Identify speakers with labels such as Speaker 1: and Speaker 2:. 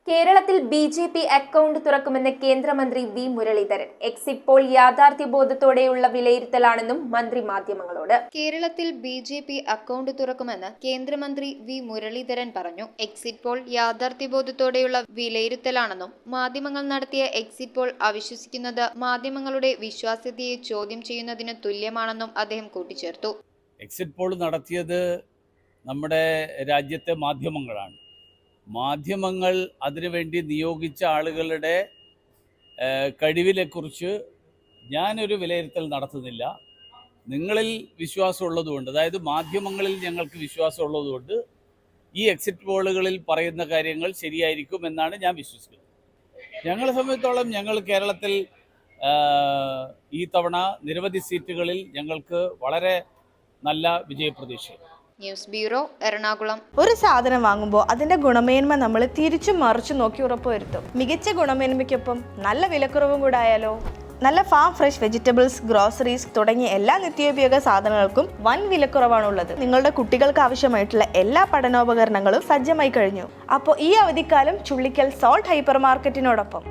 Speaker 1: കേരളത്തിൽ BJP. Account തുറക്കുമെന്ന് കേന്ദ്രമന്ത്രി വി. മുരളീധരൻ. എക്സിറ്റ് പോൾ യാഥാർത്ഥ്യബോധത്തോടെയുള്ള വിലയിരുത്തലാണെന്നും മന്ത്രി മാധ്യമങ്ങളോട്.
Speaker 2: കേരളത്തിൽ ബി.ജെ.പി. അക്കൗണ്ട് തുറക്കുമെന്ന് കേന്ദ്രമന്ത്രി വി. മുരളീധരൻ പറഞ്ഞു. എക്സിറ്റ് പോൾ യാഥാർത്ഥ്യബോധത്തോടെയുള്ള വിലയിരുത്തലാണെന്നും മാധ്യമങ്ങൾ നടത്തിയ എക്സിറ്റ് പോൾ അവിശ്വസിക്കുന്നത് മാധ്യമങ്ങളുടെ വിശ്വാസ്യതയെ ചോദ്യം ചെയ്യുന്നതിന് തുല്യമാണെന്നും അദ്ദേഹം കൂട്ടിച്ചേർത്തു.
Speaker 3: എക്സിറ്റ് പോൾ നടത്തിയത് നമ്മുടെ രാജ്യത്തെ മാധ്യമങ്ങളാണ്. മാധ്യമങ്ങൾ അതിനുവേണ്ടി നിയോഗിച്ച ആളുകളുടെ കഴിവിനെക്കുറിച്ച് ഞാനൊരു വിലയിരുത്തൽ നടത്തുന്നില്ല. നിങ്ങളിൽ വിശ്വാസമുള്ളതുകൊണ്ട്, അതായത് മാധ്യമങ്ങളിൽ ഞങ്ങൾക്ക് വിശ്വാസമുള്ളതുകൊണ്ട് ഈ എക്സിറ്റ് പോളുകളിൽ പറയുന്ന കാര്യങ്ങൾ ശരിയായിരിക്കും എന്നാണ് ഞാൻ വിശ്വസിക്കുന്നത്. ഞങ്ങളെ സംബന്ധിച്ചോളം ഞങ്ങൾ കേരളത്തിൽ ഈ തവണ നിരവധി സീറ്റുകളിൽ ഞങ്ങൾക്ക് വളരെ നല്ല വിജയപ്രതീക്ഷയാണ്.
Speaker 2: News bureau, Ernakulam.
Speaker 4: ഒരു സാധനം വാങ്ങുമ്പോൾ അതിന്റെ ഗുണമേന്മ നമ്മൾ തിരിച്ചും മറിച്ചും നോക്കി ഉറപ്പുവരുത്തും. മികച്ച ഗുണമേന്മയ്ക്കൊപ്പം നല്ല വിലക്കുറവും കൂടെ ആയാലോ? നല്ല ഫാം ഫ്രഷ് വെജിറ്റബിൾസ്, ഗ്രോസറീസ് തുടങ്ങിയ എല്ലാ നിത്യോപയോഗ സാധനങ്ങൾക്കും വൻ വിലക്കുറവാണുള്ളത്. നിങ്ങളുടെ കുട്ടികൾക്ക് ആവശ്യമായിട്ടുള്ള എല്ലാ പഠനോപകരണങ്ങളും സജ്ജമായി കഴിഞ്ഞു. അപ്പോൾ ഈ അവധിക്കാലം ചുള്ളിക്കൽ സോൾട്ട് ഹൈപ്പർ മാർക്കറ്റിനോടൊപ്പം